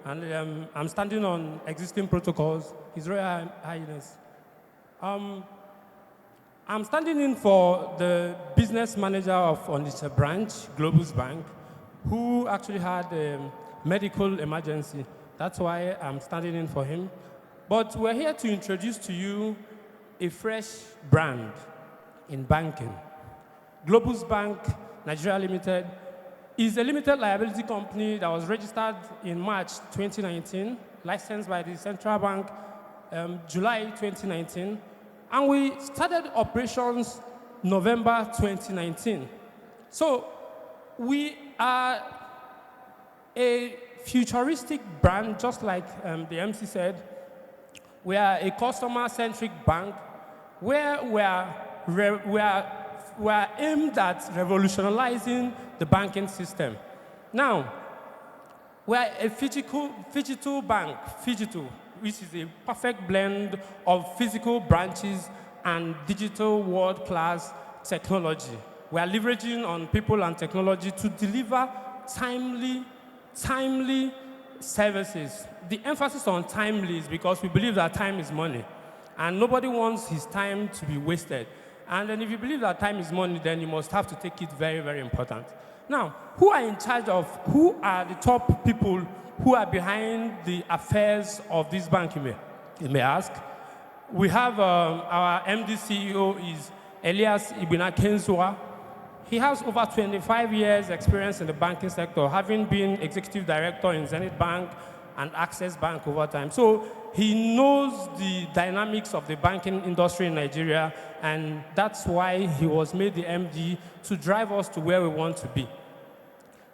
and I'm standing on existing protocols. His Royal Highness. I'm standing in for the business manager of Onitsha branch, Globus Bank, who actually had a medical emergency. That's why I'm standing in for him. But we're here to introduce to you a fresh brand in banking. Globus Bank, Nigeria Limited, is a limited liability company that was registered in March 2019, licensed by the Central Bank July 2019, and we started operations November 2019. So we are a futuristic brand, just like the MC said. We are a customer-centric bank where we are aimed at revolutionizing the banking system. Now, we are a phygital bank, which is a perfect blend of physical branches and digital world-class technology. We are leveraging on people and technology to deliver timely services. The emphasis on timely is because we believe that time is money, and nobody wants his time to be wasted. And then if you believe that time is money, then you must have to take it very, very important. Now, who are the top people who are behind the affairs of this bank, you may ask? We have our MD CEO is Elias Ibinakenzua. He has over 25 years experience in the banking sector, having been executive director in Zenith Bank and Access Bank over time. So he knows the dynamics of the banking industry in Nigeria, and that's why he was made the MD to drive us to where we want to be.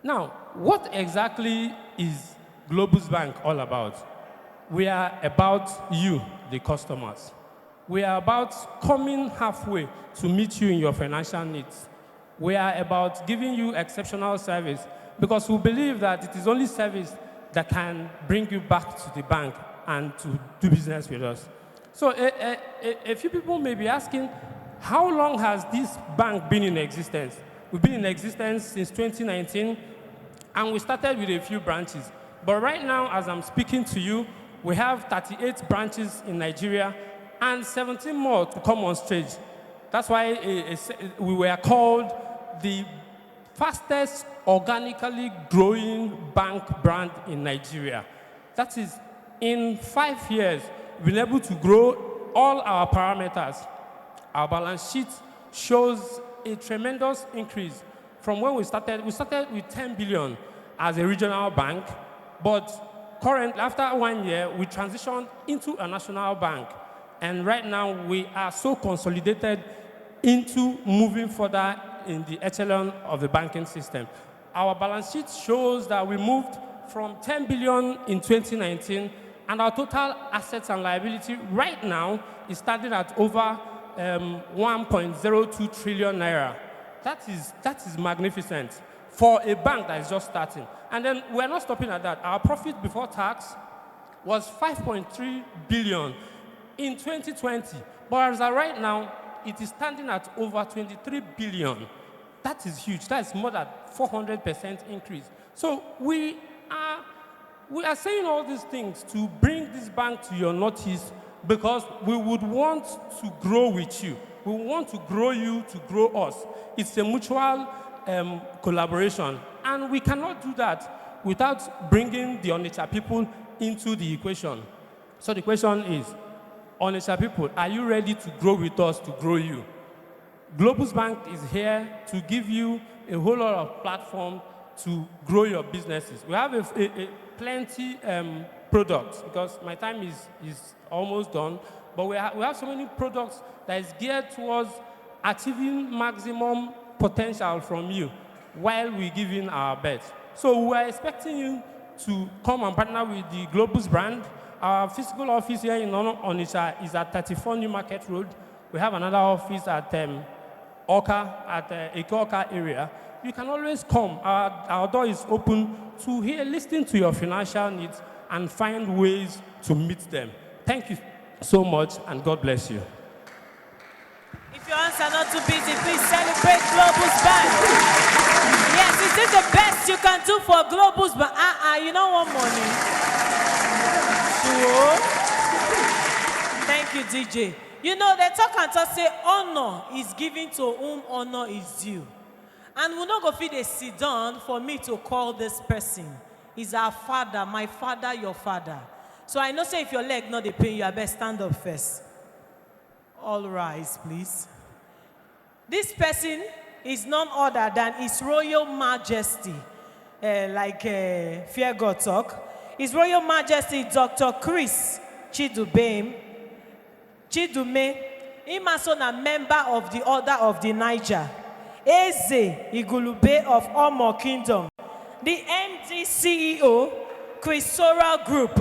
Now, what exactly is Globus Bank all about? We are about you, the customers. We are about coming halfway to meet you in your financial needs. We are about giving you exceptional service because we believe that it is only service that can bring you back to the bank and to do business with us. So a few people may be asking, how long has this bank been in existence? We've been in existence since 2019, and we started with a few branches. But right now, as I'm speaking to you, we have 38 branches in Nigeria and 17 more to come on stage. That's why we were called the fastest organically growing bank brand in Nigeria. That is, in 5 years, we've been able to grow all our parameters. Our balance sheet shows a tremendous increase from when we started. We started with 10 billion as a regional bank, but currently, after 1 year, we transitioned into a national bank. And right now, we are so consolidated into moving further in the echelon of the banking system. Our balance sheet shows that we moved from 10 billion in 2019, and our total assets and liability right now is standing at over 1.02 trillion naira. That is magnificent for a bank that is just starting. And then we're not stopping at that. Our profit before tax was 5.3 billion in 2020, but as of right now, it is standing at over 23 billion. That is huge. That is more than 400% increase. So we are saying all these things to bring this bank to your notice because we would want to grow with you. We want to grow you to grow us. It's a mutual collaboration, and we cannot do that without bringing the Onitsha people into the equation. So the question is, Onitsha people, are you ready to grow with us to grow you? Globus Bank is here to give you a whole lot of platform to grow your businesses. We have a plenty products because my time is almost done, but we have so many products that is geared towards achieving maximum potential from you while we're giving our best. So we are expecting you to come and partner with the Globus brand. Our physical office here in Onitsha is at 34 New Market Road. We have another office at Okeke area. You can always come. Our door is open to listen to your financial needs and find ways to meet them. Thank you so much, and God bless you. If your hands are not too busy, please celebrate Globus Bank. Yes, is this the best you can do for Globus Bank? You don't want money. Thank you, DJ. You know, they talk and talk say honor is given to whom honor is due. And we're not going to feed a sit down for me to call this person. He's our father, my father, your father. So I know say if your leg not the pain, you best stand up first. All rise, please. This person is none other than His Royal Majesty, Fear God talk. His Royal Majesty Dr. Chris Chidume. Him also a member of the Order of the Niger. Eze Igulube of Omo Kingdom. The MD CEO, Chris Soral Group.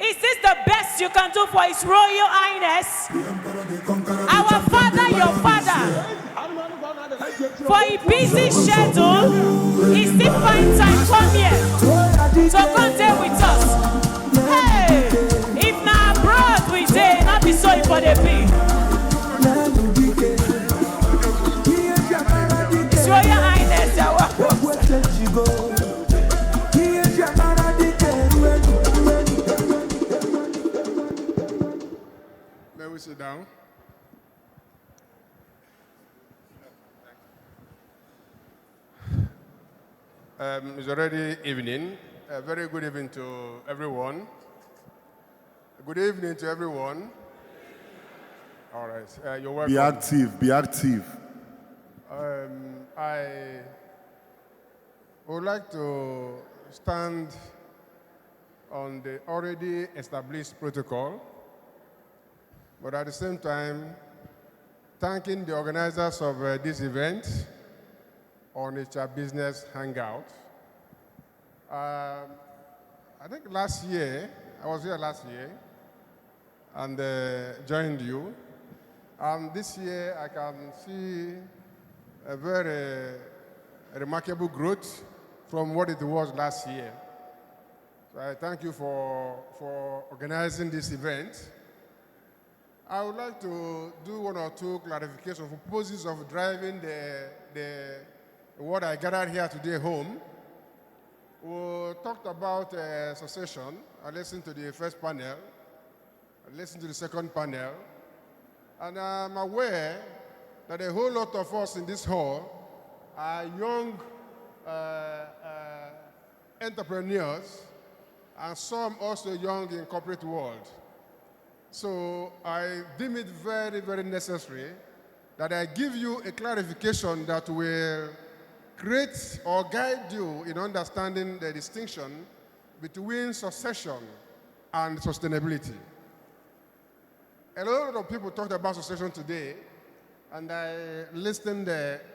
Is this the best you can do for His Royal Highness? Our father, your father. For a busy schedule, he still finds time come here. So come there with us. Hey, if not abroad we say, not be sorry for the pig. His Royal Highness, you're welcome. May we sit down? It's already evening. A very good evening to everyone. Good evening to everyone. All right, you're welcome. Be active, be active. I would like to stand on the already established protocol, but at the same time, thanking the organizers of this event, Onitsha Business Hangout. I think last year, I was here last year and joined you. And this year I can see a very remarkable growth from what it was last year. So I thank you for organizing this event. I would like to do one or two clarifications for purposes of driving what I gathered here today home. We talked about succession. I listened to the first panel. I listened to the second panel. And I'm aware that a whole lot of us in this hall are young entrepreneurs and some also young in corporate world. So I deem it very, very necessary that I give you a clarification that will create or guide you in understanding the distinction between succession and sustainability. A lot of people talked about succession today, and I listened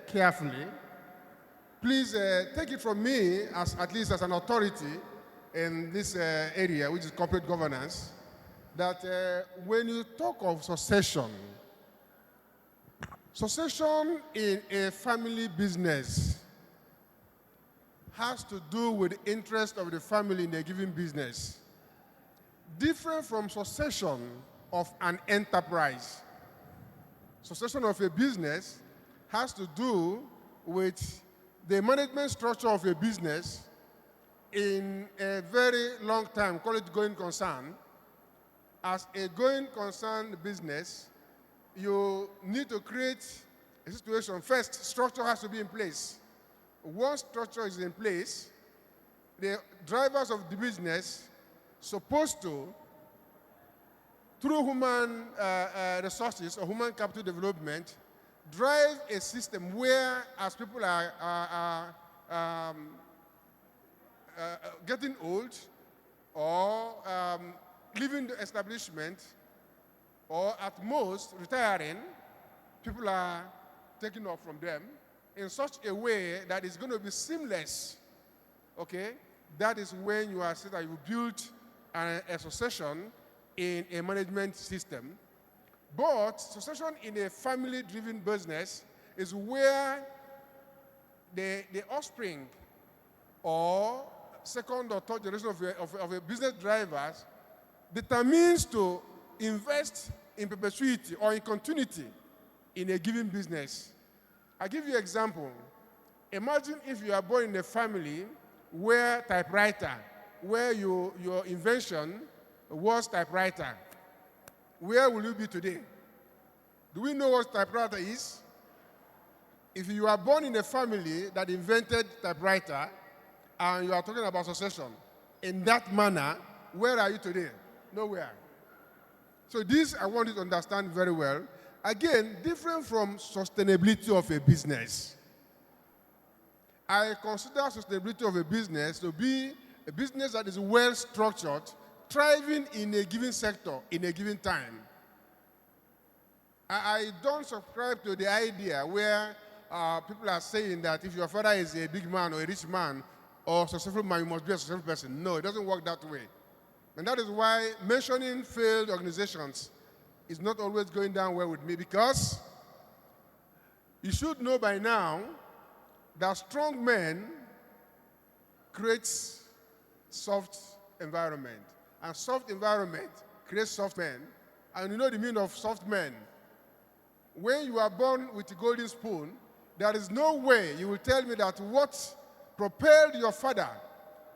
carefully. Please take it from me, at least as an authority in this area, which is corporate governance, that when you talk of succession in a family business has to do with the interest of the family in a given business, different from succession of an enterprise. Succession of a business has to do with the management structure of a business in a very long time, call it going concern. As a going concern business, you need to create a situation. First, structure has to be in place. Once structure is in place, the drivers of the business supposed to, through human resources or human capital development, drive a system where, as people are getting old or leaving the establishment, or at most retiring, people are taking off from them in such a way that is going to be seamless. Okay? That is when you are saying that you build a succession in a management system. But succession in a family-driven business is where the offspring or second or third generation of a business drivers determines to invest in perpetuity or in continuity in a given business. I'll give you an example. Imagine if you are born in a family where typewriter, where your invention was typewriter, where will you be today? Do we know what typewriter is? If you are born in a family that invented typewriter and you are talking about succession in that manner, where are you today? Nowhere. So this I want you to understand very well. Again, different from sustainability of a business. I consider sustainability of a business to be a business that is well structured, thriving in a given sector, in a given time. I don't subscribe to the idea where people are saying that if your father is a big man or a rich man or successful man, you must be a successful person. No, it doesn't work that way. And that is why mentioning failed organizations is not always going down well with me, because you should know by now that strong men creates soft environment, and soft environment creates soft men. And you know the meaning of soft men. When you are born with a golden spoon, there is no way you will tell me that what propelled your father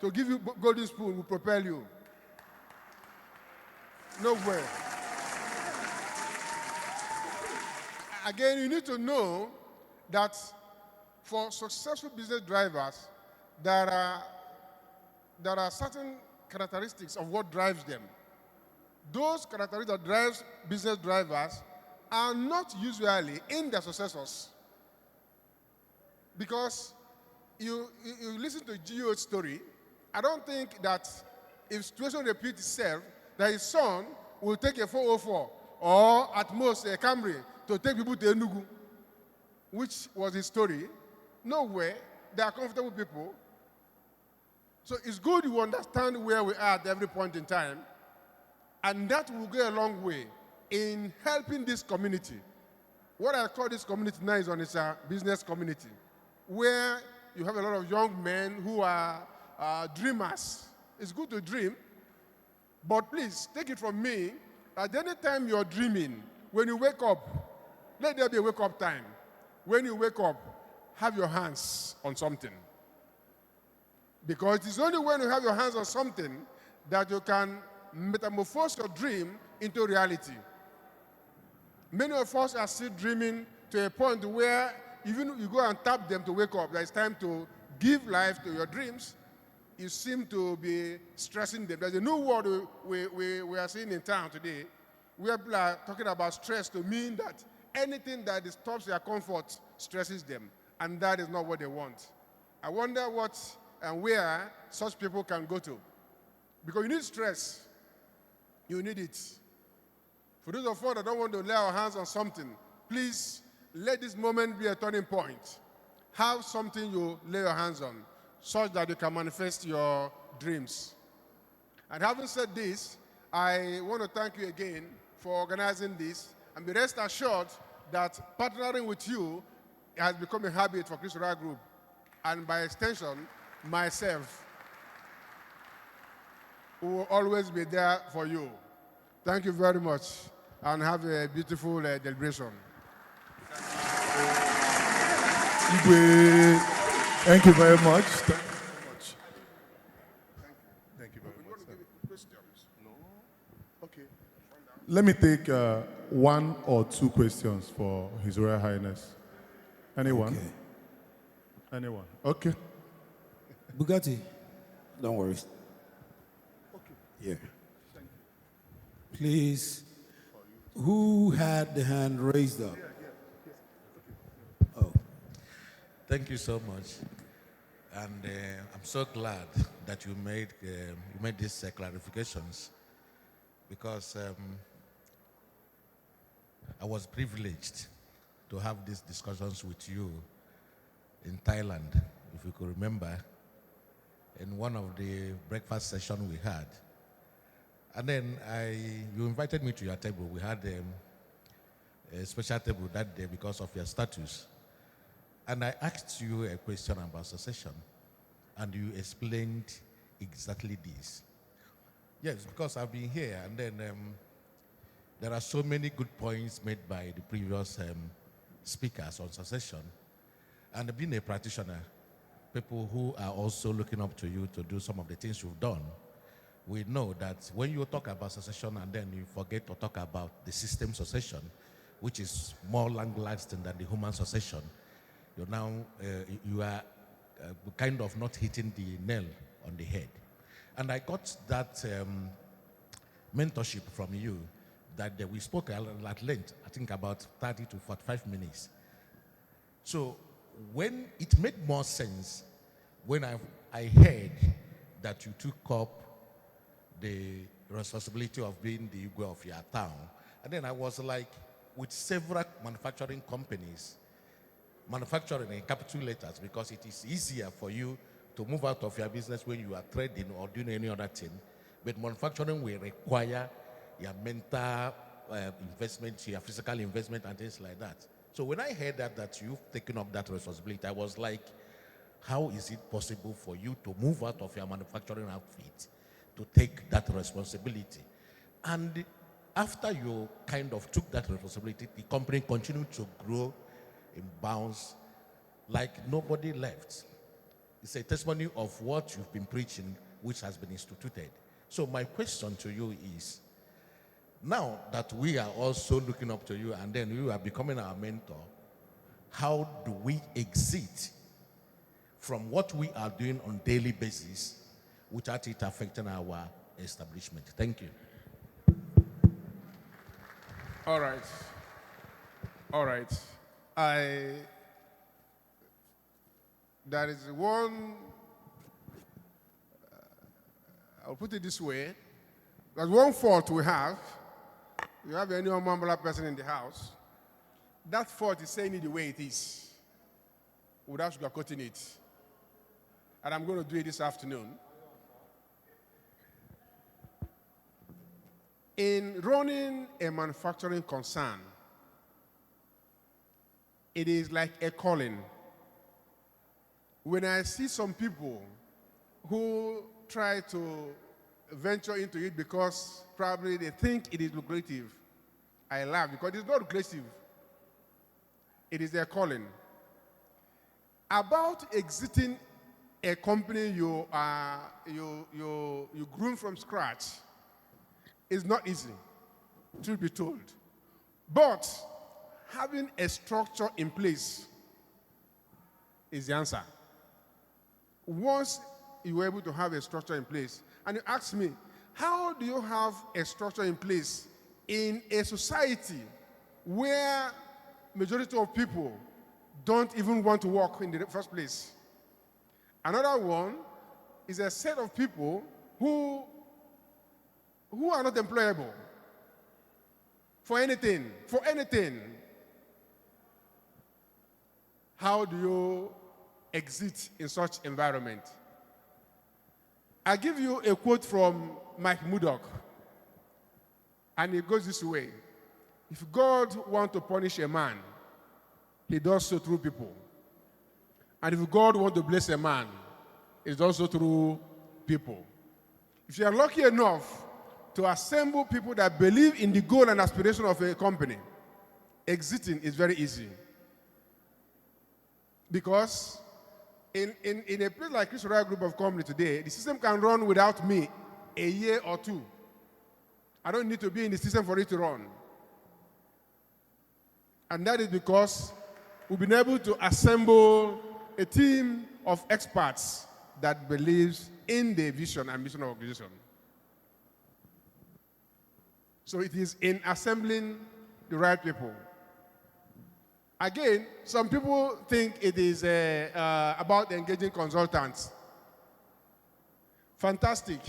to give you golden spoon will propel you. No way. Again, you need to know that for successful business drivers, there are certain characteristics of what drives them. Those characteristics that drives business drivers are not usually in their successors. Because you listen to Gio's story, I don't think that if situation repeats itself, that his son will take a 404 or at most a Camry to take people to Enugu, which was his story. No way. They are comfortable people. So it's good you understand where we are at every point in time, and that will go a long way in helping this community. What I call this community now is Onitsha business community, where you have a lot of young men who are dreamers. It's good to dream, but please take it from me, at any time you're dreaming, when you wake up, let there be a wake-up time. When you wake up, have your hands on something. Because it is only when you have your hands on something that you can metamorphose your dream into reality. Many of us are still dreaming to a point where even you go and tap them to wake up, that it's time to give life to your dreams, you seem to be stressing them. There's a new word we are seeing in town today, where people are talking about stress to mean that anything that disturbs their comfort stresses them, and that is not what they want. I wonder what and where such people can go to. Because you need stress. You need it. For those of us that don't want to lay our hands on something, please let this moment be a turning point. Have something you lay your hands on, such that you can manifest your dreams. And having said this, I want to thank you again for organizing this, and be rest assured that partnering with you has become a habit for Cathedral Group, and by extension, myself, who will always be there for you. Thank you very much, and have a beautiful deliberation. Igwe, thank you very much. Thank you very much. Thank you very much. Questions? No? Okay. Let me take one or two questions for His Royal Highness. Anyone? Okay. Anyone? Okay. Bugatti, don't worry. Okay. Yeah. Please, who had the hand raised up? Oh. Thank you so much. And I'm so glad that you made these clarifications, because I was privileged to have these discussions with you in Thailand, if you could remember, in one of the breakfast sessions we had. And then you invited me to your table. We had a special table that day because of your status. And I asked you a question about succession, and you explained exactly this. Yes, because I've been here, and then there are so many good points made by the previous speakers on succession. And being a practitioner, people who are also looking up to you to do some of the things you've done we know that when you talk about succession and then you forget to talk about the system succession, which is more long-lasting than the human succession, you are kind of not hitting the nail on the head. And I got that mentorship from you that we spoke at length, I think about 30 to 45 minutes. So when it made more sense when I heard that you took up the responsibility of being the Igwe of your town, and then I was like, with several manufacturing companies, manufacturing in capital letters, because it is easier for you to move out of your business when you are trading or doing any other thing. But manufacturing will require your mental investment, your physical investment, and things like that. So when I heard that you've taken up that responsibility, I was like, how is it possible for you to move out of your manufacturing outfit to take that responsibility? And after you kind of took that responsibility, the company continued to grow in bounds like nobody left. It's a testimony of what you've been preaching, which has been instituted. So my question to you is, now that we are also looking up to you and then you are becoming our mentor, how do we exit from what we are doing on a daily basis without it affecting our establishment? Thank you. All right. All right. There is one, I'll put it this way. There's one fault we have. You have any black person in the house. That fault is saying it the way it is, without sugarcoating it. And I'm going to do it this afternoon. In running a manufacturing concern, it is like a calling. When I see some people who try to venture into it because probably they think it is lucrative, I laugh because it's not lucrative. It is their calling. About exiting a company you groom from scratch is not easy, truth be told. But having a structure in place is the answer. Once you are able to have a structure in place, and you ask me, how do you have a structure in place in a society where majority of people don't even want to work in the first place? Another one is a set of people who are not employable for anything, How do you exit in such environment? I give you a quote from Mike Murdoch, and it goes this way. If God wants to punish a man, he does so through people. And if God wants to bless a man, it does so through people. If you are lucky enough to assemble people that believe in the goal and aspiration of a company, exiting is very easy. Because in a place like Chris Royal Group of Company today, the system can run without me a year or two. I don't need to be in the system for it to run. And that is because we've been able to assemble a team of experts that believes in the vision and mission of the organization. So it is in assembling the right people. Again, some people think it is about engaging consultants. Fantastic.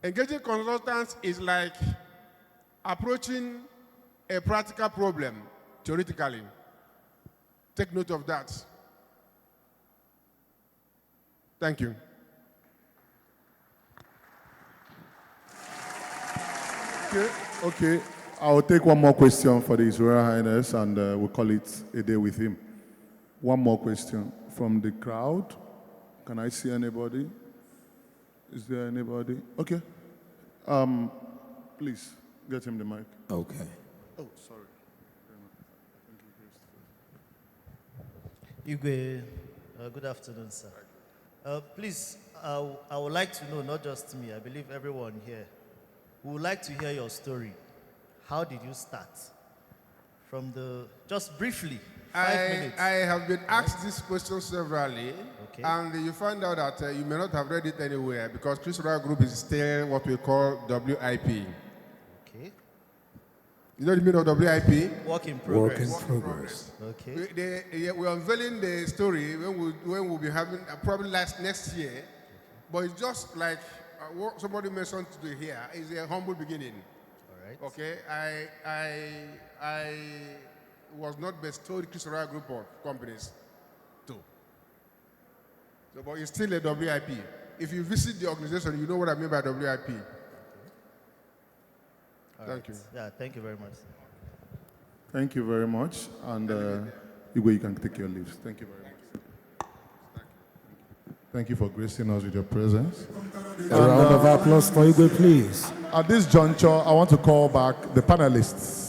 Engaging consultants is like approaching a practical problem, theoretically. Take note of that. Thank you. Okay. I'll take one more question for His Royal Highness, and we'll call it a day with him. One more question from the crowd. Can I see anybody? Is there anybody? Okay. Please, get him the mic. Okay. Oh, sorry. Igwe, good afternoon, sir. Please, I would like to know, not just me, I believe everyone here, we would like to hear your story. How did you start? Just briefly, 5 minutes. I have been asked this question severally, Okay. and you find out that you may not have read it anywhere because Cathedral Group is still what we call WIP. Okay. You know the meaning of WIP? Work in progress. Work in progress. Okay. We're unveiling the story when we'll be having probably next year, but it's just like what somebody mentioned today here is a humble beginning. All right. Okay, I was not bestowed Cathedral Group of companies too. So, but it's still a WIP. If you visit the organization, you know what I mean by WIP. Thank you. Yeah, thank you very much. Thank you very much. And Igwe, you can take your leaves. Thank you very much. Thank you for gracing us with your presence. A round of applause for Igwe, please. At this juncture, I want to call back the panelists.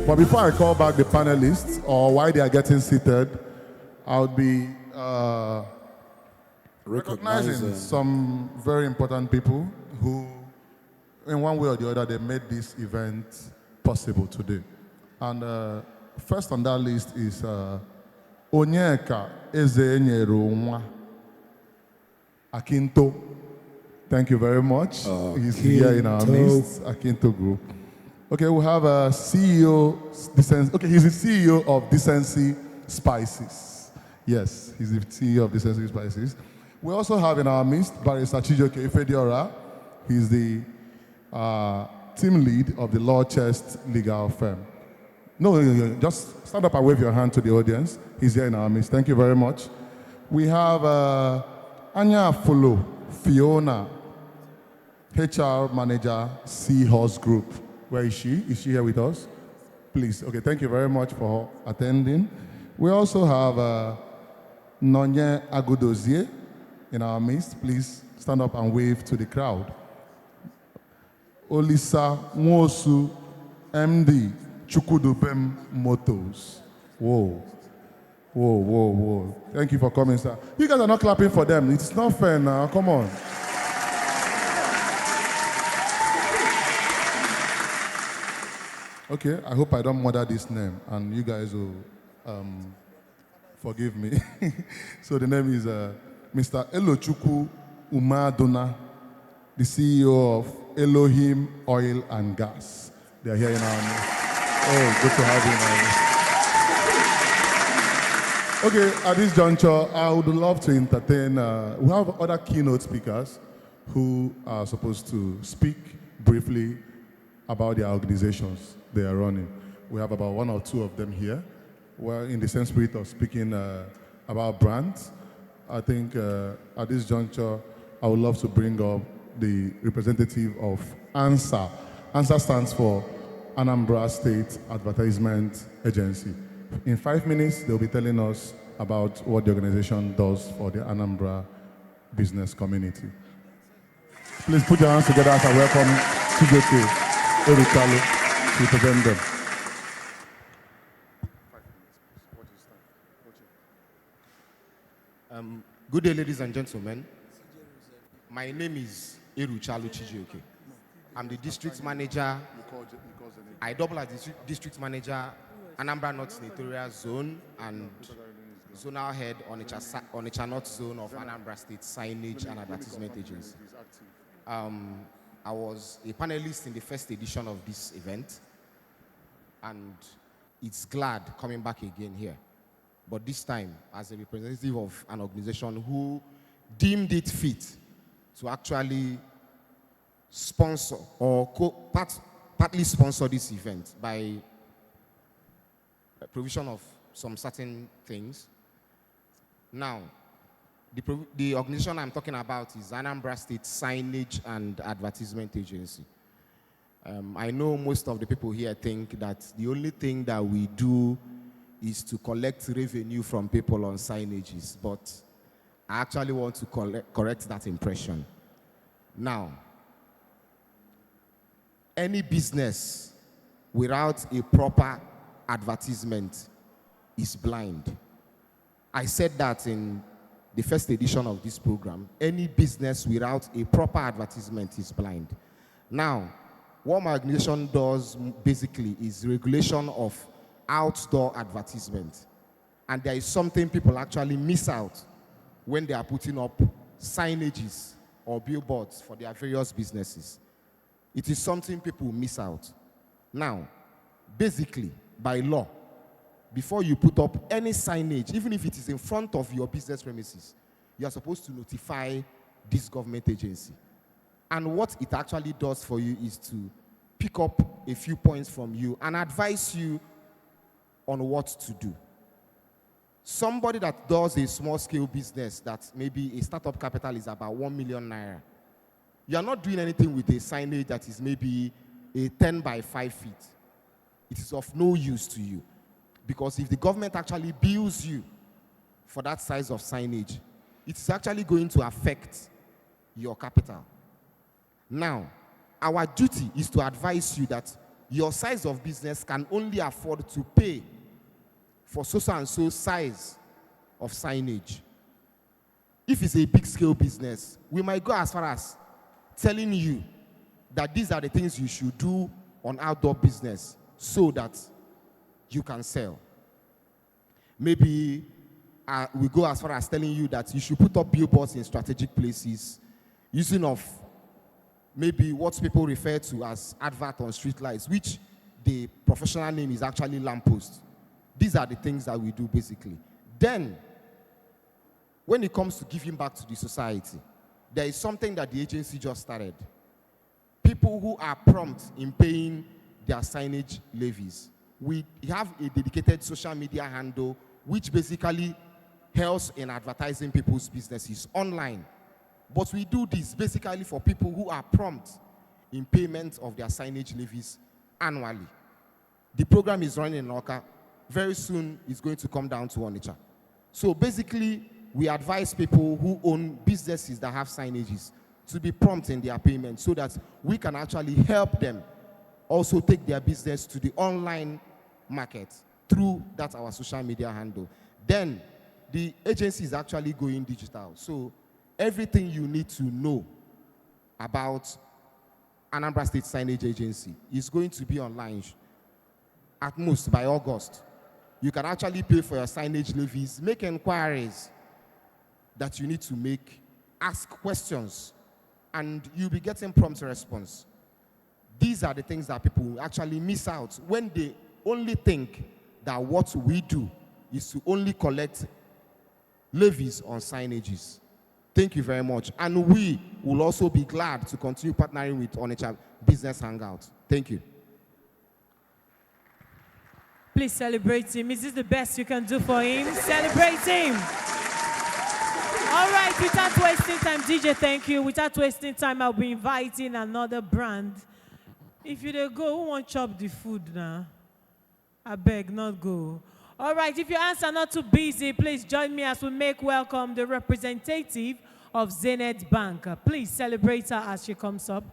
But before I call back the panelists, or while they are getting seated, I would be recognizing some very important people who, in one way or the other, they made this event possible today. And first on that list is Onyeka Ezenyeronwa Akinto. Thank you very much. He's here in our midst, Akinto Group. Okay, we have a CEO, he's the CEO of Decency Spices. Yes, he's the CEO of Decency Spices. We also have in our midst Barrister Chijoke Ifediora. He's the team lead of the Law Chest legal firm. No, just stand up and wave your hand to the audience. He's here in our midst. Thank you very much. We have Anya Fulo Fiona, HR Manager, Seahorse Group. Where is she? Is she here with us? Please. Okay, thank you very much for attending. We also have Nonye Agudozie in our midst. Please stand up and wave to the crowd. Olisa Nwosu, MD, Chukudubem Motors. Whoa. Whoa, whoa, whoa. Thank you for coming, sir. You guys are not clapping for them. It's not fair now. Come on. Okay, I hope I don't murder this name, and you guys will forgive me. So the name is Mr. Elochukwu Umaduna, the CEO of Elohim Oil and Gas. They are here in our midst. Oh, good to have you in our midst. Okay, at this juncture, I would love to entertain, we have other keynote speakers who are supposed to speak briefly about their organizations they are running. We have about one or two of them here. We're in the same spirit of speaking about brands. I think at this juncture, I would love to bring up the representative of ANSA. ANSA stands for Anambra State Advertisement Agency. In 5 minutes, they'll be telling us about what the organization does for the Anambra business community. Please put your hands together as I welcome Chijoke Erukalu to represent them. Good day, ladies and gentlemen. My name is Eruchalu Chijioke. I'm the district manager. I double as district manager, Anambra North Senatorial Zone and zonal head Onitsha North Zone of Anambra State Signage and Advertisement Agency. I was a panelist in the first edition of this event, and it's glad coming back again here. But this time, as a representative of an organization who deemed it fit to actually sponsor or partly sponsor this event by provision of some certain things. Now, the organization I'm talking about is Anambra State Signage and Advertisement Agency. I know most of the people here think that the only thing that we do is to collect revenue from people on signages, but I actually want to correct that impression. Now, any business without a proper advertisement is blind. I said that in the first edition of this program, any business without a proper advertisement is blind. Now, what my organization does basically is regulation of outdoor advertisement. And there is something people actually miss out when they are putting up signages or billboards for their various businesses. It is something people miss out. Now, basically, by law, before you put up any signage, even if it is in front of your business premises, you are supposed to notify this government agency. And what it actually does for you is to pick up a few points from you and advise you on what to do. Somebody that does a small-scale business that maybe a startup capital is about 1 million naira, you are not doing anything with a signage that is maybe a 10 by 5 feet. It is of no use to you. Because if the government actually bills you for that size of signage, it is actually going to affect your capital. Now, our duty is to advise you that your size of business can only afford to pay for so and so size of signage. If it's a big scale business, we might go as far as telling you that these are the things you should do on outdoor business so that you can sell. Maybe we go as far as telling you that you should put up billboards in strategic places, using of maybe what people refer to as advert on street lights, which the professional name is actually lamppost. These are the things that we do basically. Then, when it comes to giving back to the society, there is something that the agency just started. People who are prompt in paying their signage levies. We have a dedicated social media handle which basically helps in advertising people's businesses online. But we do this basically for people who are prompt in payment of their signage levies annually. The program is running in Oka. Very soon, it's going to come down to Onitsha. So basically, we advise people who own businesses that have signages to be prompt in their payment so that we can actually help them also take their business to the online market through that our social media handle. Then, the agency is actually going digital. So everything you need to know about Anambra State Signage Agency is going to be online at most by August. You can actually pay for your signage levies, make inquiries that you need to make, ask questions, and you'll be getting prompt response. These are the things that people actually miss out when they only think that what we do is to only collect levies on signages. Thank you very much. And we will also be glad to continue partnering with Onitsha Business Hangout. Thank you. Please celebrate him. Is this the best you can do for him? Celebrate him. All right, without wasting time, DJ, thank you. Without wasting time, I'll be inviting another brand. If you don't go, who won't chop the food now? I beg, not go. All right, if your hands are not too busy, please join me as we make welcome the representative of Zenith Bank. Please celebrate her as she comes up.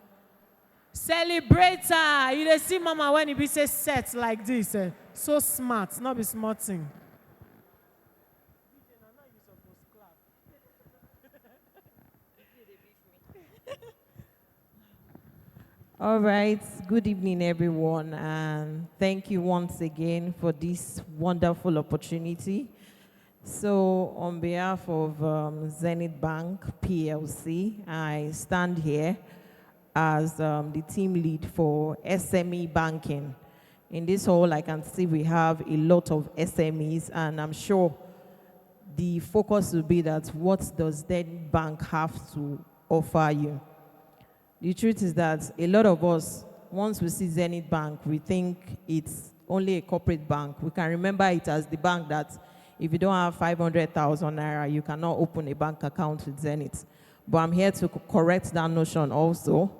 Celebrate her. You see mama when he be say set like this. So smart, not be smart thing. All right, good evening, everyone, and thank you once again for this wonderful opportunity. So, on behalf of Zenith Bank PLC, I stand here as the team lead for SME banking. In this hall, I can see we have a lot of SMEs, and I'm sure the focus will be that what does Zenith Bank have to offer you? The truth is that a lot of us, once we see Zenith Bank, we think it's only a corporate bank. We can remember it as the bank that if you don't have 500,000 naira, you cannot open a bank account with Zenith. But I'm here to correct that notion also,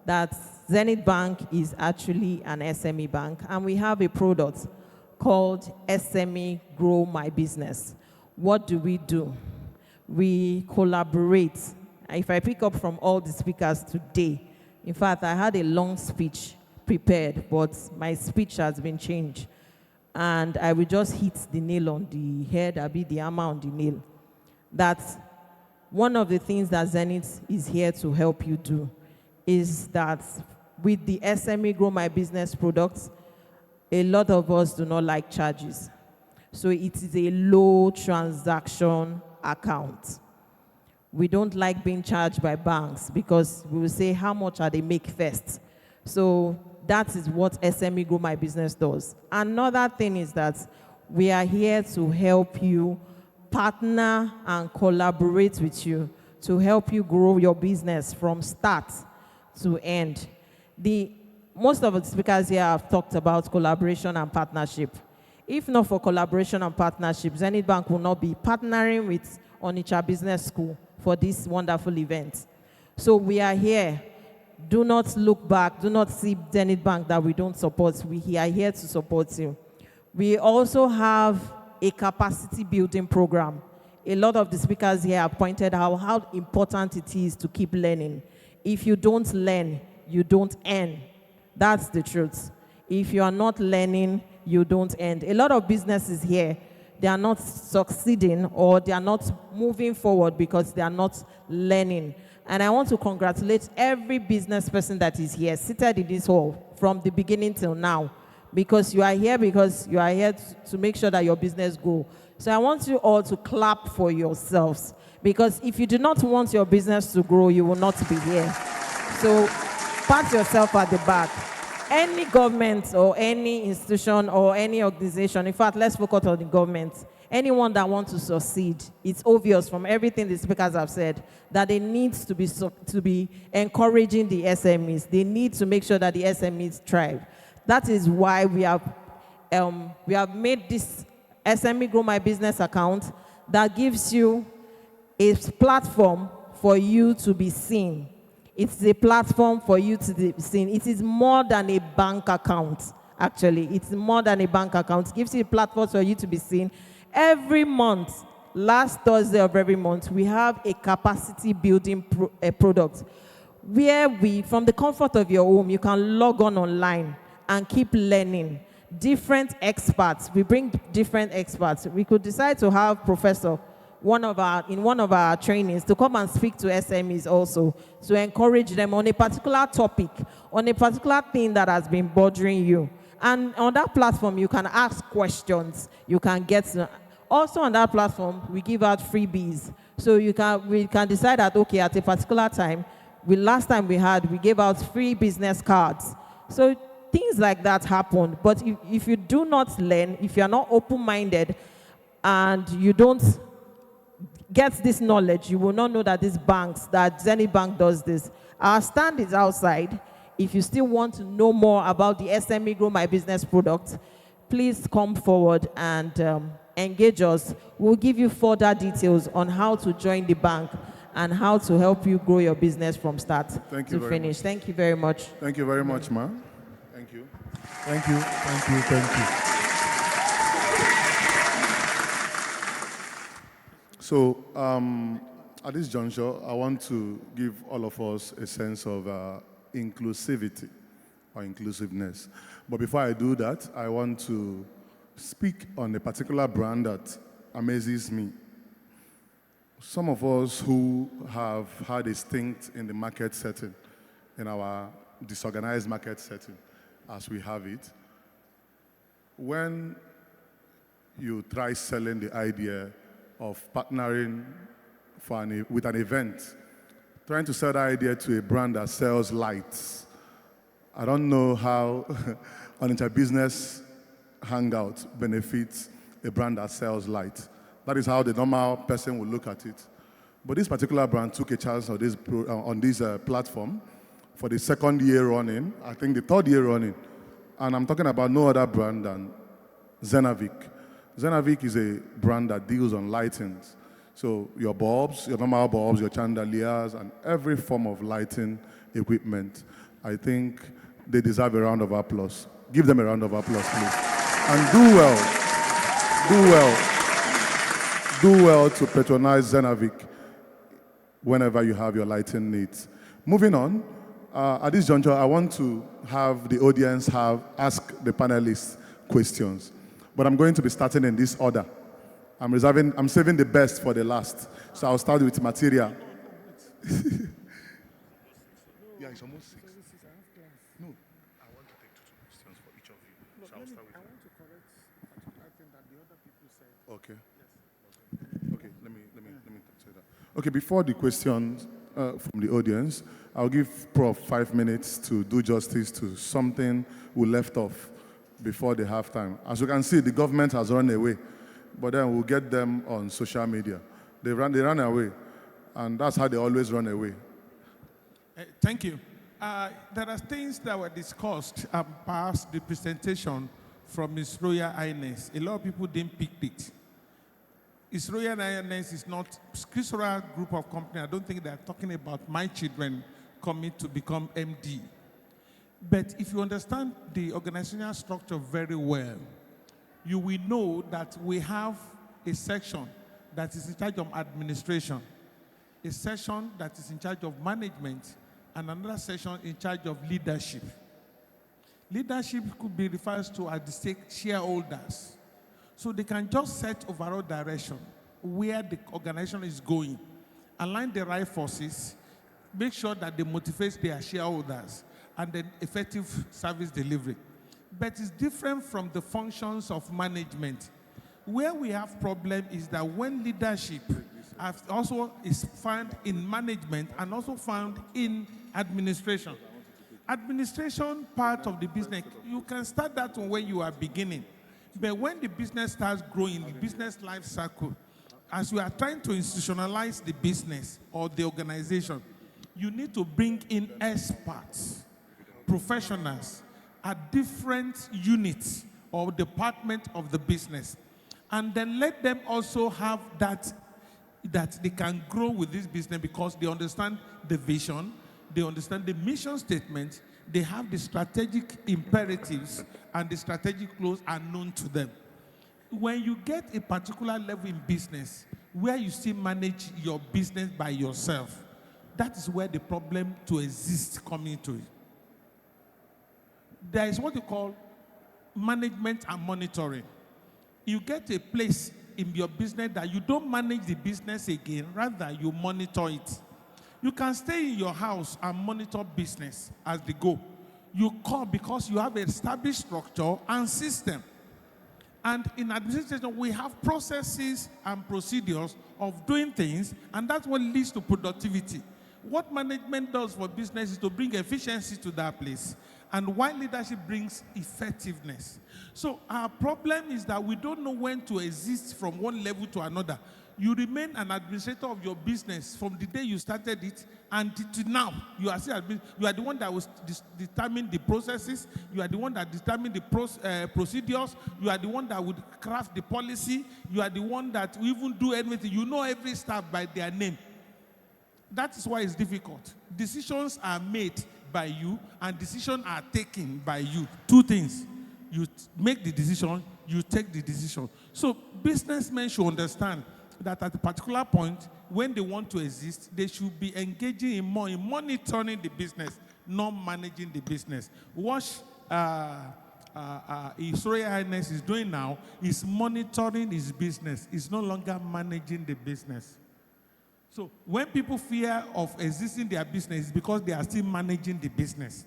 that Zenith Bank is actually an SME bank, and we have a product called SME Grow My Business. What do? We collaborate. If I pick up from all the speakers today, in fact, I had a long speech prepared, but my speech has been changed. And I will just hit the nail on the head, I'll be the hammer on the nail. that one of the things that Zenith is here to help you do is that with the SME Grow My Business products, a lot of us do not like charges. So it is a low transaction account. We don't like being charged by banks because we will say, how much are they make first? So that is what SME Grow My Business does. Another thing is that we are here to help you partner and collaborate with you to help you grow your business from start to end. Most of the speakers here have talked about collaboration and partnership. If not for collaboration and partnership, Zenith Bank will not be partnering with Onitsha Business School for this wonderful event. So we are here. Do not look back. Do not see Zenith Bank that we don't support. We are here to support you. We also have a capacity building program. A lot of the speakers here have pointed out how important it is to keep learning. If you don't learn, you don't earn. That's the truth. If you are not learning, you don't earn. A lot of businesses here, they are not succeeding or they are not moving forward because they are not learning. And I want to congratulate every business person that is here, seated in this hall, from the beginning till now, because you are here to make sure that your business grows. So I want you all to clap for yourselves, because if you do not want your business to grow, you will not be here. So pat yourself at the back. Any government or any institution or any organization, in fact, let's focus on the government, anyone that wants to succeed, it's obvious from everything the speakers have said that they need to be encouraging the SMEs. They need to make sure that the SMEs thrive. That is why we have made this SME Grow My Business account that gives you a platform for you to be seen. It's a platform for you to be seen. It is more than a bank account, actually. It's more than a bank account. It gives you a platform for you to be seen. Every month, last Thursday of every month, we have a capacity building product where from the comfort of your home, you can log on online and keep learning. Different experts. We bring different experts. We could decide to have Professor in one of our trainings to come and speak to SMEs also, to encourage them on a particular topic, on a particular thing that has been bothering you. And on that platform, you can ask questions. You can also on that platform, we give out freebies. So we can decide that, okay, at a particular time, last time we gave out free business cards. So things like that happen. But if you do not learn, if you're not open-minded, and you don't get this knowledge, you will not know that that Zenith Bank does this. Our stand is outside. If you still want to know more about the SME Grow My Business product, please come forward and engage us. We'll give you further details on how to join the bank and how to help you grow your business from start to finish. Thank you very much. Thank you very much, ma. Thank you. Thank you, thank you, thank you. So at this juncture, I want to give all of us a sense of inclusivity or inclusiveness. But before I do that, I want to speak on a particular brand that amazes me. Some of us who have had a stint in the market setting, in our disorganized market setting, as we have it, when you try selling the idea of partnering with an event, trying to sell that idea to a brand that sells lights. I don't know how Onitsha Business Hangout benefits a brand that sells lights. That is how the normal person will look at it. But this particular brand took a chance on this platform for the second year running, I think the third year running. And I'm talking about no other brand than Zenavik. Zenavik is a brand that deals on lightings. So your bulbs, your normal bulbs, your chandeliers, and every form of lighting equipment. I think they deserve a round of applause. Give them a round of applause, please. And do well to patronize Zenavik whenever you have your lighting needs. Moving on, at this juncture, I want to have the audience ask the panelists questions. But I'm going to be starting in this order. I'm saving the best for the last. So I'll start with material. Yeah, it's almost 6. No, I want to take 2 questions for each of you. So I'll start with you. I want to correct I think that the other people said. Okay. Yes. Okay, let me say that. Okay, before the questions from the audience, I'll give Prof 5 minutes to do justice to something we left off before the halftime. As you can see, the government has run away, but then we'll get them on social media. They ran away, and that's how they always run away. Thank you. There are things that were discussed past the presentation from His Royal Highness. A lot of people didn't pick it. His Royal Highness is not Cathedral group of company. I don't think they're talking about my children coming to become MD. But if you understand the organizational structure very well, you will know that we have a section that is in charge of administration, a section that is in charge of management, and another section in charge of leadership. Leadership could be referred to as the shareholders. So they can just set overall direction where the organization is going, align the right forces, make sure that they motivate their shareholders, and then effective service delivery. But it's different from the functions of management. Where we have problem is that when leadership also is found in management and also found in administration. Administration part of the business, you can start that when you are beginning. But when the business starts growing, the business life cycle, as you are trying to institutionalize the business or the organization, you need to bring in experts, professionals at different units or departments of the business. And then let them also have that they can grow with this business because they understand the vision, they understand the mission statement, they have the strategic imperatives, and the strategic goals are known to them. When you get a particular level in business where you still manage your business by yourself, that is where the problem to exist comes into it. There is what you call management and monitoring. You get a place in your business that you don't manage the business again, rather you monitor it. You can stay in your house and monitor business as they go. You call because you have an established structure and system. And in administration, we have processes and procedures of doing things, and that's what leads to productivity. What management does for business is to bring efficiency to that place, and while leadership brings effectiveness. So our problem is that we don't know when to exist from one level to another. You remain an administrator of your business from the day you started it and to now. You are still you are the one that will determine the processes. You are the one that determine the procedures. You are the one that would craft the policy. You are the one that will even do everything. You know every staff by their name. That is why it's difficult. Decisions are made by you and decisions are taken by you. Two things. You make the decision, you take the decision. So businessmen should understand that at a particular point, when they want to exist, they should be engaging in more in monitoring the business, not managing the business. What His Royal Highness is doing now is monitoring his business. It's no longer managing the business. So when people fear of existing their business, it's because they are still managing the business.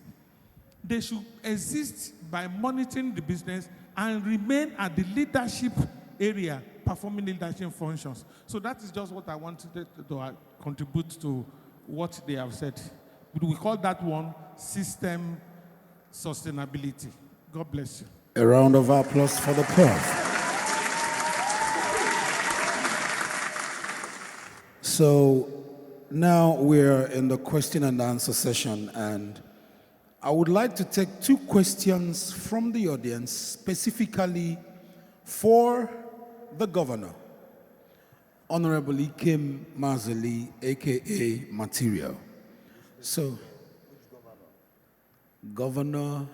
They should exist by monitoring the business and remain at the leadership area, performing leadership functions. So that is just what I wanted to contribute to what they have said. We call that one system sustainability. God bless you. A round of applause for the Prof. So now we're in the question and answer session, and I would like to take 2 questions from the audience specifically for the governor, Honorable Ikem Mazeli, aka Material. So, governor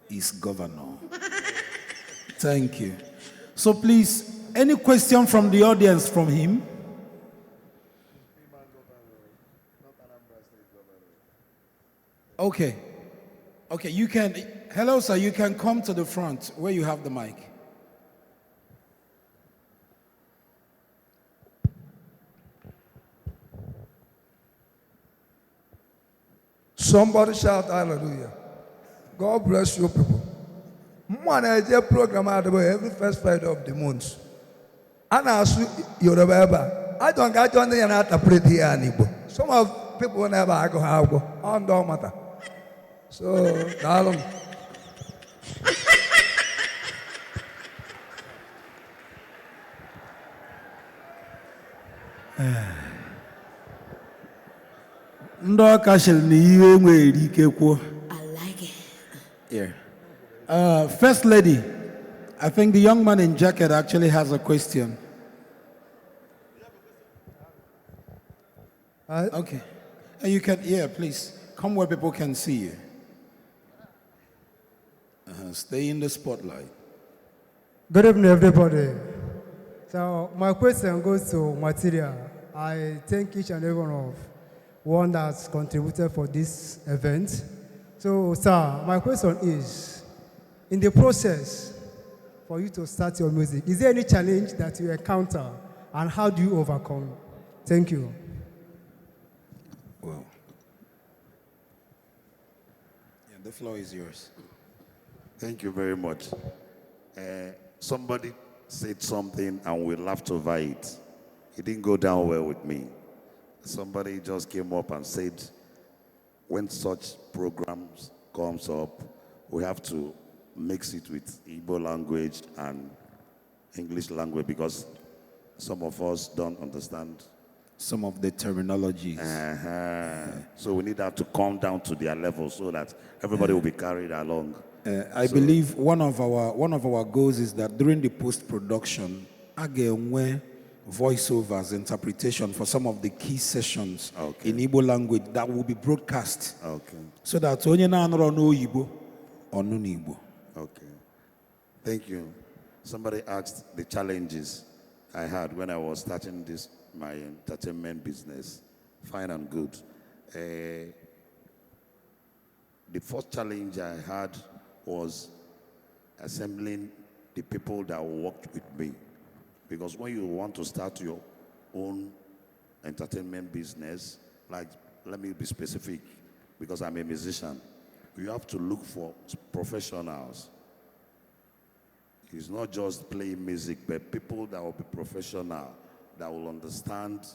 is governor. Thank you. So please, any question from the audience from him? Okay. Okay, you can, hello sir, you can come to the front where you have the mic. Somebody shout hallelujah. God bless you people. Mwana program every first Friday of the month. Ana asu Yoruba. I don't get on the interpret here anymore. Some of people never go on don't matter. So darling. Ndo kashel ni iwe nwere ike kwuo. I like it. Yeah. First Lady, I think the young man in jacket actually has a question. Okay. And you can, yeah, please, come where people can see you. Stay in the spotlight. Good evening, everybody. So my question goes to material. I thank each and every one that's contributed for this event. So, sir, my question is, in the process for you to start your music, is there any challenge that you encounter, and how do you overcome? Thank you. Well, yeah, the floor is yours. Thank you very much. Somebody said something and we laughed over it. It didn't go down well with me. Somebody just came up and said, when such programs comes up, we have to mix it with Igbo language and English language because some of us don't understand some of the terminologies. So we need that to come down to their level so that everybody will be carried along. I believe one of our goals is that during the post-production, again, voiceovers, interpretation for some of the key sessions in Igbo language that will be broadcast. Okay. So that onye na anoro no Igbo or no Igbo. Okay. Thank you. Somebody asked the challenges I had when I was starting my entertainment business. Fine and good. The first challenge I had was assembling the people that worked with me. Because when you want to start your own entertainment business, like, let me be specific, because I'm a musician, you have to look for professionals. It's not just playing music, but people that will be professional, that will understand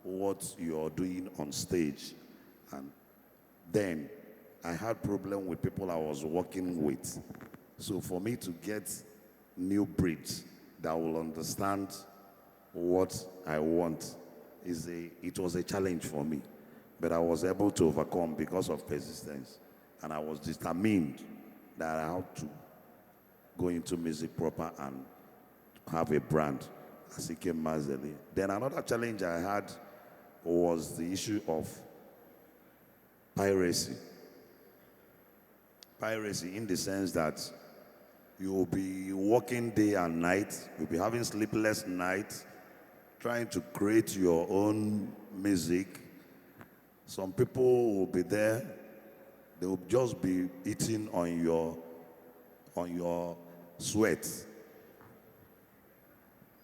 what you're doing on stage. And then I had problem with people I was working with. So for me to get new breeds that will understand what I want, it was a challenge for me. But I was able to overcome because of persistence. And I was determined that I had to go into music proper and have a brand as Ikem Mazeli. Then another challenge I had was the issue of piracy. Piracy in the sense that you will be working day and night, you'll be having sleepless nights, trying to create your own music. Some people will be there, they will just be eating on your sweat.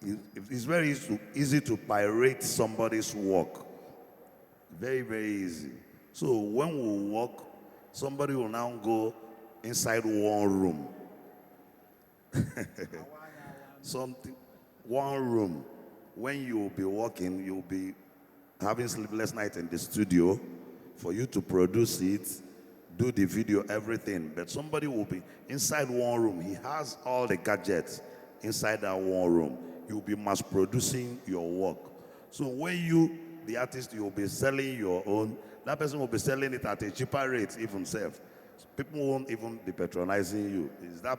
It's very easy to pirate somebody's work. Very, very easy. So when we work, somebody will now go inside one room. One room. When you will be working, you'll be having sleepless night in the studio for you to produce it, do the video, everything. But somebody will be inside one room. He has all the gadgets inside that one room. You'll be mass producing your work. So when you, the artist, you'll be selling your own, that person will be selling it at a cheaper rate even self. People won't even be patronizing you. It's that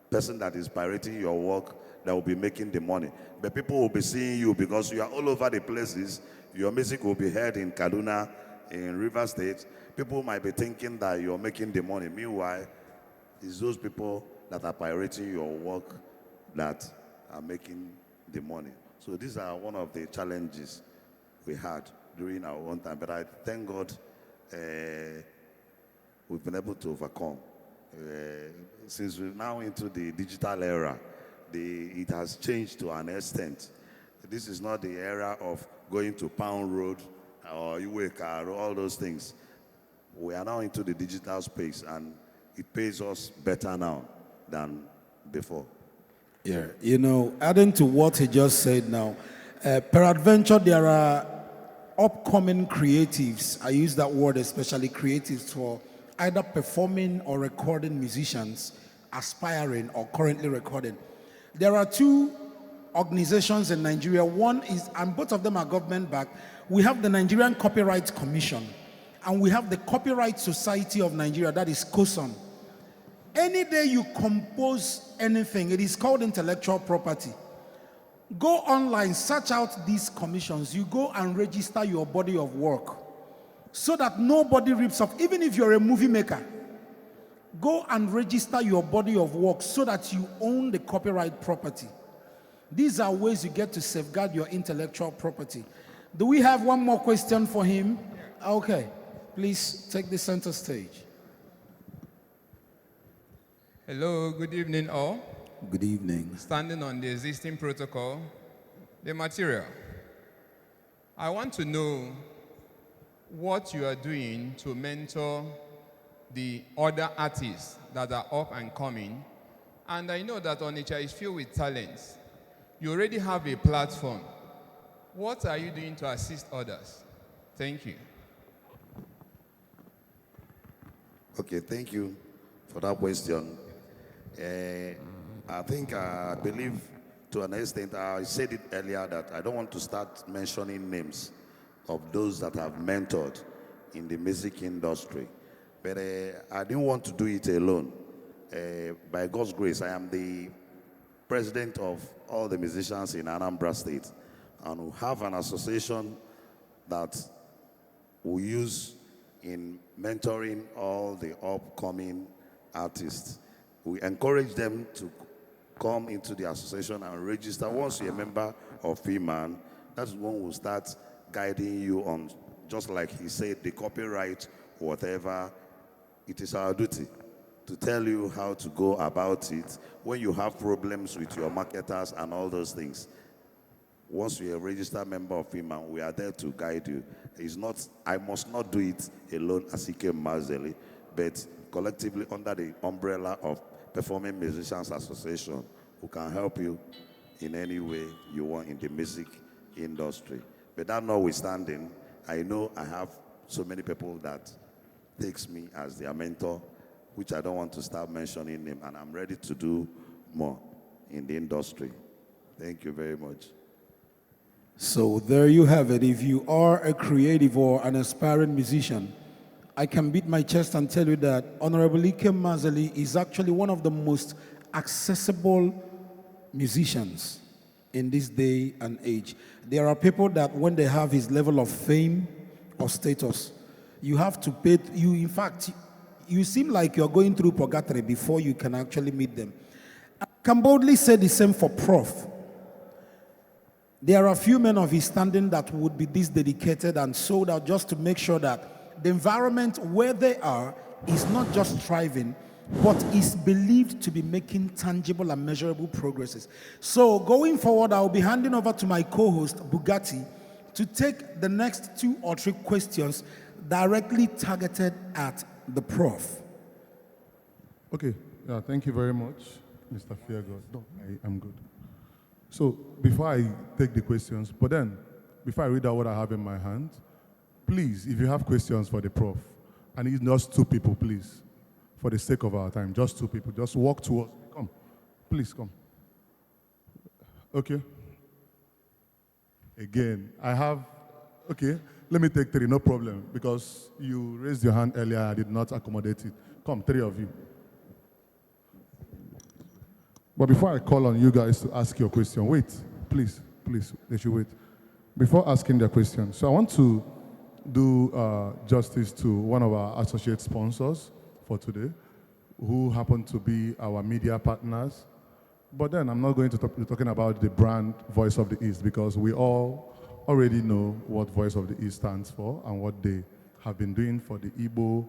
person that is pirating your work that will be making the money. But people will be seeing you because you are all over the places. Your music will be heard in Kaduna, in River State. People might be thinking that you're making the money. Meanwhile, it's those people that are pirating your work that are making the money. So these are one of the challenges we had during our own time. But I thank God we've been able to overcome. Since we're now into the digital era, it has changed to an extent. This is not the era of going to Pound Road or Iweka or all those things. We are now into the digital space, and it pays us better now than before. Yeah, you know, adding to what he just said now, peradventure there are upcoming creatives, I use that word especially creatives, for either performing or recording musicians, aspiring or currently recording. There are two organizations in Nigeria. One is, and both of them are government backed. We have the Nigerian Copyright Commission, and we have the Copyright Society of Nigeria, that is COSON. Any day you compose anything, it is called intellectual property. Go online, search out these commissions. You go and register your body of work so that nobody rips off. Even if you're a movie maker, go and register your body of work so that you own the copyright property. These are ways you get to safeguard your intellectual property. Do we have one more question for him? Okay, please take the center stage. Hello, good evening all. Good evening. Standing on the existing protocol, the material. I want to know what you are doing to mentor the other artists that are up and coming. And I know that Onitsha is filled with talents. You already have a platform. What are you doing to assist others? Thank you. Okay, thank you for that question. I believe to an extent, I said it earlier that I don't want to start mentioning names of those that have mentored in the music industry. But I didn't want to do it alone. By God's grace, I am the president of all the musicians in Anambra State. And we have an association that we use in mentoring all the upcoming artists. We encourage them to come into the association and register. Once you're a member of FEMAN, that's when we'll start guiding you on, just like he said, the copyright, whatever. It is our duty to tell you how to go about it when you have problems with your marketers and all those things. Once you're a registered member of FEMAN, we are there to guide you. It's not, I must not do it alone as Ikem Mazeli, but collectively under the umbrella of Performing Musicians Association, who can help you in any way you want in the music industry. But that notwithstanding, I know I have so many people that takes me as their mentor, which I don't want to start mentioning them, and I'm ready to do more in the industry. Thank you very much. So there you have it. If you are a creative or an aspiring musician, I can beat my chest and tell you that Honorable Ikem Mazeli is actually one of the most accessible musicians in this day and age. There are people that when they have his level of fame or status, you have to pay, in fact, you seem like you're going through purgatory before you can actually meet them. I can boldly say the same for Prof. There are a few men of his standing that would be this dedicated and sold out just to make sure that the environment where they are is not just thriving, but is believed to be making tangible and measurable progresses. So going forward, I'll be handing over to my co-host, Bugatti, to take the next 2 or 3 questions directly targeted at the Prof. Okay, yeah, thank you very much, Mr. Feargod. No, I'm good. So before I take the questions, but then, before I read out what I have in my hand, please, if you have questions for the Prof, and it's just 2 people, please, for the sake of our time, just 2 people, just walk towards me. Come, please come. Okay. Again, I have, okay, let me take 3, no problem, because you raised your hand earlier, I did not accommodate it. Come, 3 of you. But before I call on you guys to ask your question, wait, please, they should wait. Before asking their question, so I want to do justice to one of our associate sponsors for today, who happen to be our media partners. But then I'm not going to be talking about the brand Voice of the East, because we all already know what Voice of the East stands for and what they have been doing for the Igbo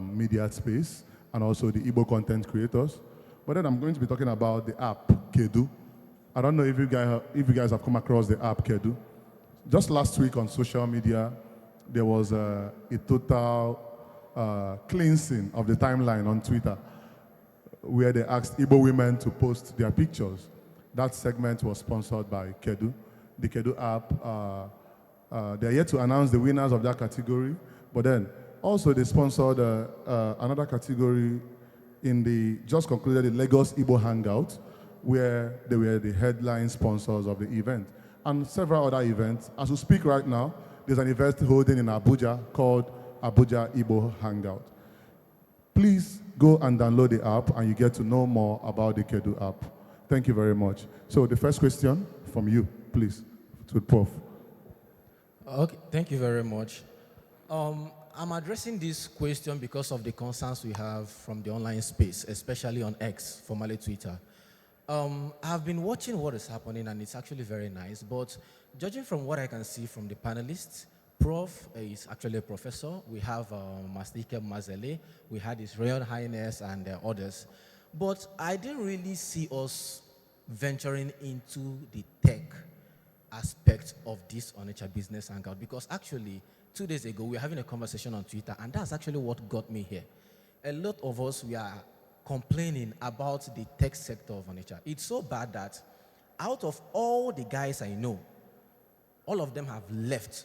media space and also the Igbo content creators. But then I'm going to be talking about the app, Kedu. I don't know if you guys have come across the app, Kedu. Just last week on social media, there was a total cleansing of the timeline on Twitter, where they asked Igbo women to post their pictures. That segment was sponsored by Kedu. The Kedu app, they're yet to announce the winners of that category, but then also they sponsored another category in the just concluded the Lagos Igbo Hangout, where they were the headline sponsors of the event, and several other events. As we speak right now, there's an event holding in Abuja called Abuja Igbo Hangout. Please go and download the app and you get to know more about the Kedu app. Thank you very much. So the first question from you, please, to the Prof. Okay, thank you very much. I'm addressing this question because of the concerns we have from the online space, especially on X, formerly Twitter. I've been watching what is happening and it's actually very nice, but judging from what I can see from the panelists, Prof is actually a professor. We have Master Ikem Mazeli, we had His Royal Highness and others. But I didn't really see us venturing into the tech aspect of this Onitsha Business Hangout, because actually 2 days ago we were having a conversation on Twitter and that's actually what got me here. A lot of us, we are complaining about the tech sector of Onitsha. It's so bad that out of all the guys I know, all of them have left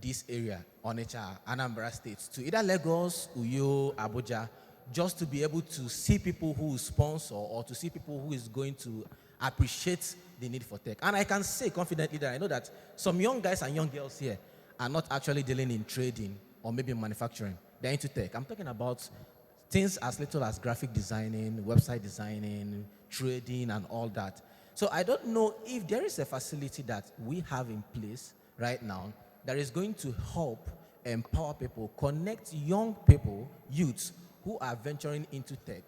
this area, Onitsha, Anambra States, to either Lagos, Uyo, Abuja, just to be able to see people who sponsor or to see people who is going to appreciate the need for tech. And I can say confidently that I know that some young guys and young girls here are not actually dealing in trading or maybe manufacturing. They're into tech. I'm talking about things as little as graphic designing, website designing, trading, and all that. So I don't know if there is a facility that we have in place right now that is going to help empower people, connect young people, youths, who are venturing into tech,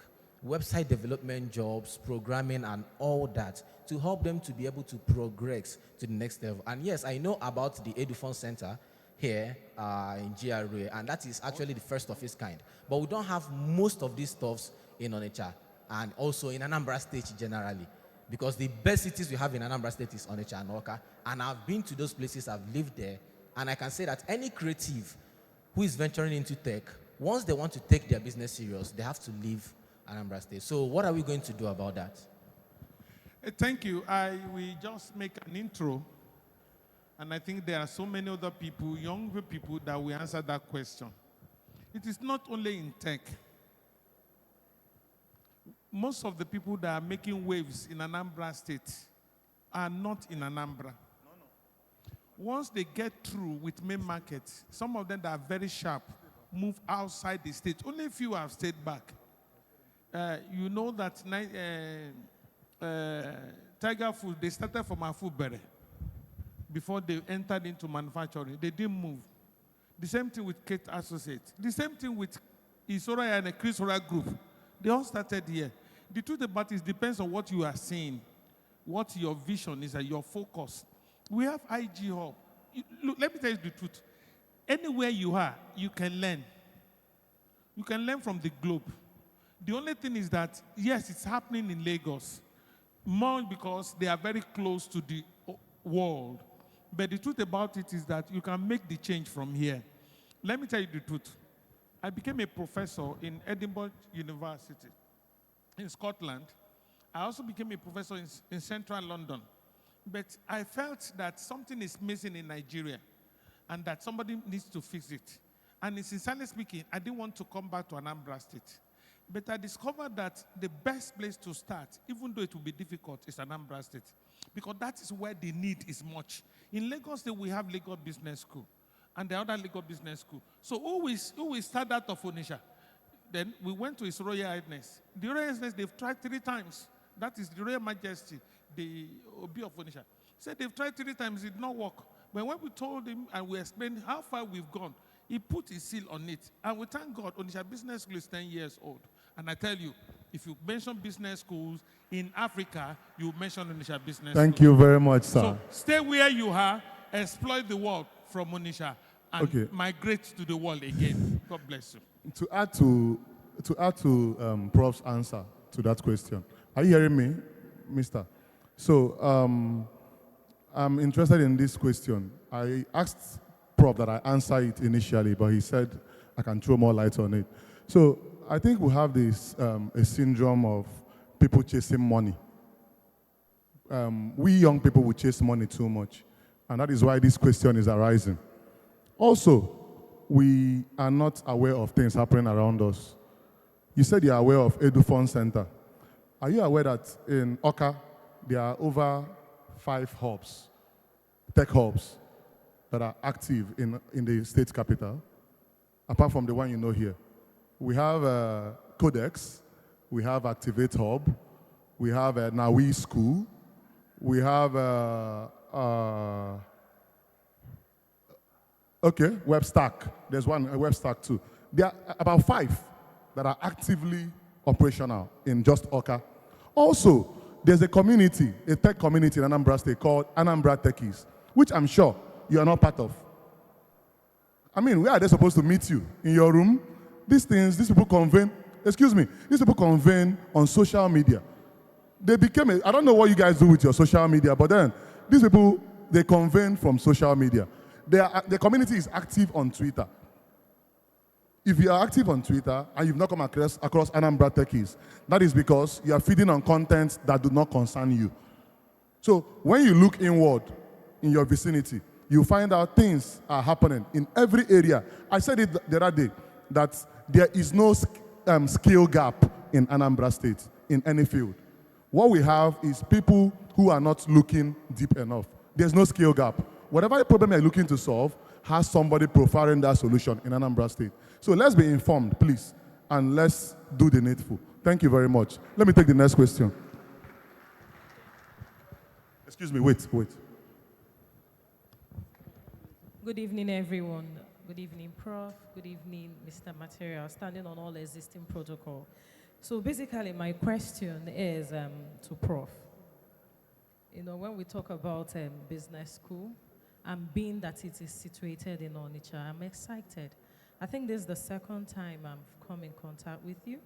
website development jobs, programming, and all that, to help them to be able to progress to the next level. And yes, I know about the EduFund Center here in GRA, and that is actually the first of its kind. But we don't have most of these stuffs in Onitsha, and also in Anambra State generally, because the best cities we have in Anambra State is Onitsha and Awka, and I've been to those places, I've lived there, and I can say that any creative who is venturing into tech, once they want to take their business serious, they have to leave Anambra State. So what are we going to do about that? Thank you. I will just make an intro, and I think there are so many other people, young people, that will answer that question. It is not only in tech. Most of the people that are making waves in Anambra State are not in Anambra. Once they get through with main market, some of them that are very sharp move outside the state. Only a few have stayed back. You know that Tiger Food, they started from Afubere before they entered into manufacturing. They didn't move. The same thing with Kate Associates. The same thing with Isoraya and the Chris Ora Group. They all started here. The truth about it depends on what you are seeing, what your vision is and your focus. We have IG Hub. Look, let me tell you the truth. Anywhere you are, you can learn. You can learn from the globe. The only thing is that, yes, it's happening in Lagos, more because they are very close to the world. But the truth about it is that you can make the change from here. Let me tell you the truth. I became a professor in Edinburgh University in Scotland. I also became a professor in central London. But I felt that something is missing in Nigeria and that somebody needs to fix it. And sincerely speaking, I didn't want to come back to Anambra State. But I discovered that the best place to start, even though it will be difficult, is Anambra State. Because that is where the need is much. In Lagos State, we have Lagos Business School and the other Lagos Business School. So who will start out of Onitsha? Then we went to His Royal Highness. The Royal Highness, they've tried 3 times. That is the Royal Majesty, the Obi of Onitsha. Said they've tried 3 times, it did not work. But when we told him and we explained how far we've gone, he put his seal on it. And we thank God, Onitsha Business School is 10 years old. And I tell you, if you mention business schools in Africa, you mention Onitsha Business School. Thank you very much, sir. So stay where you are, exploit the world from Onitsha, and migrate to the world again. God bless you. To add to Prof's answer to that question, are you hearing me, Mister? So I'm interested in this question. I asked Prof that I answer it initially, but he said I can throw more light on it. So I think we have this a syndrome of people chasing money. We young people will chase money too much, and that is why this question is arising. Also, we are not aware of things happening around us. You said you are aware of EduFund Center. Are you aware that in Oka, there are over 5 hubs, tech hubs, that are active in the state capital, apart from the one you know here? We have Codex, we have Activate Hub, we have Nawi School, we have WebStack. There's one, WebStack too. There are about 5 that are actively operational in just Oka. Also, there's a community, a tech community in Anambra State called Anambra Techies, which I'm sure you are not part of. I mean, where are they supposed to meet you? In your room? These people convene, these people convene on social media. They became I don't know what you guys do with your social media, but then these people, they convene from social media. The community is active on Twitter. If you are active on Twitter and you've not come across Anambra Techies, that is because you are feeding on content that do not concern you. So when you look inward in your vicinity, you find out things are happening in every area. I said it the other day, that there is no skill gap in Anambra State in any field. What we have is people who are not looking deep enough. There's no skill gap. Whatever problem you're looking to solve has somebody profiling that solution in Anambra State. So let's be informed, please, and let's do the needful. Thank you very much. Let me take the next question. Excuse me, wait. Good evening, everyone. Good evening, Prof. Good evening, Mr. Material, standing on all existing protocol. So basically, my question is to Prof. You know, when we talk about business school, and being that it is situated in Onitsha, I'm excited. I think this is the second time I've come in contact with you,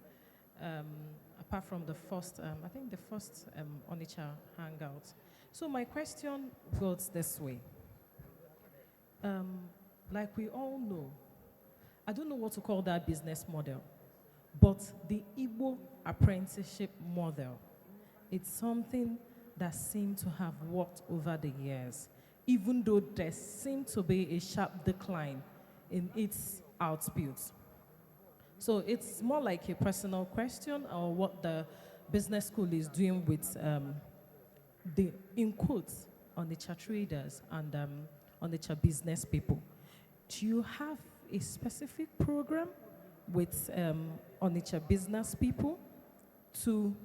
apart from the first, I think the first Onitsha Hangout. So my question goes this way. Like we all know, I don't know what to call that business model, but the Igbo apprenticeship model, it's something that seems to have worked over the years, even though there seems to be a sharp decline in its outputs. So it's more like a personal question, or what the business school is doing with the, in quotes, Onitsha traders and Onitsha business people. Do you have a specific program with Onitsha business people to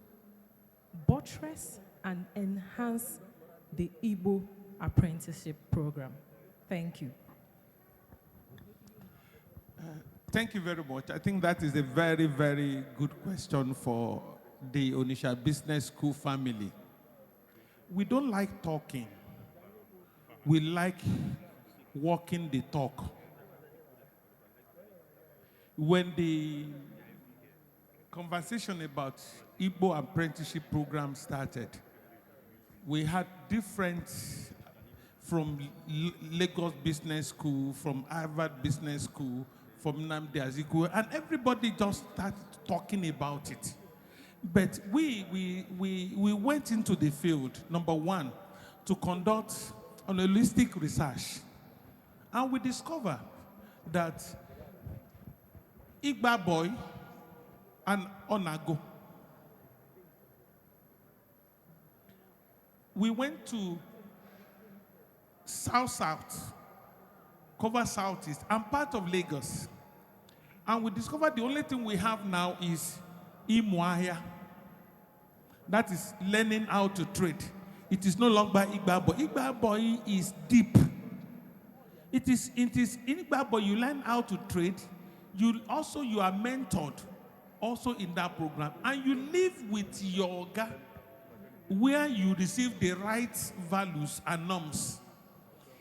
buttress and enhance the Igbo apprenticeship program? Thank you. Thank you very much. I think that is a very, very good question for the Onitsha Business School family. We don't like talking. We like walking the talk. When the conversation about Igbo apprenticeship program started, we had different, from Lagos Business School, from Harvard Business School, from Nnamdi Azikiwe, and everybody just started talking about it. But we went into the field, number one, to conduct an holistic research. And we discovered that Igba boy and Onago. We went to South, cover Southeast, and part of Lagos. And we discovered the only thing we have now is Imuahia. That is learning how to trade. It is no longer Igba boy. Igba boy is deep. It is in Igba boy you learn how to trade. You are mentored also in that program. And you live with your Oga, where you receive the right values and norms.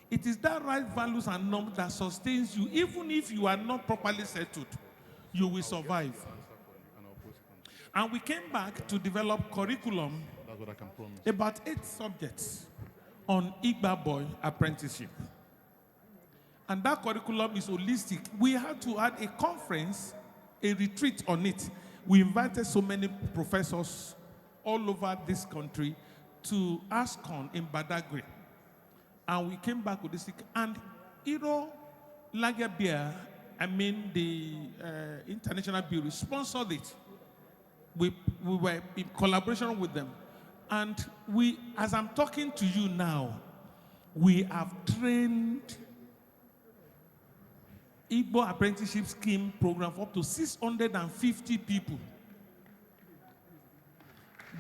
It is that right values and norms that sustains you. Even if you are not properly settled, you will survive. And we came back to develop curriculum, about 8 subjects on Igba boy apprenticeship. And that curriculum is holistic. We had to add a conference, a retreat on it. We invited so many professors all over this country to ASCON in Badagry. And we came back with this. And Lager Beer, the International Bureau, sponsored it. We were in collaboration with them. And we, as I'm talking to you now, we have trained Igbo Apprenticeship Scheme program for up to 650 people.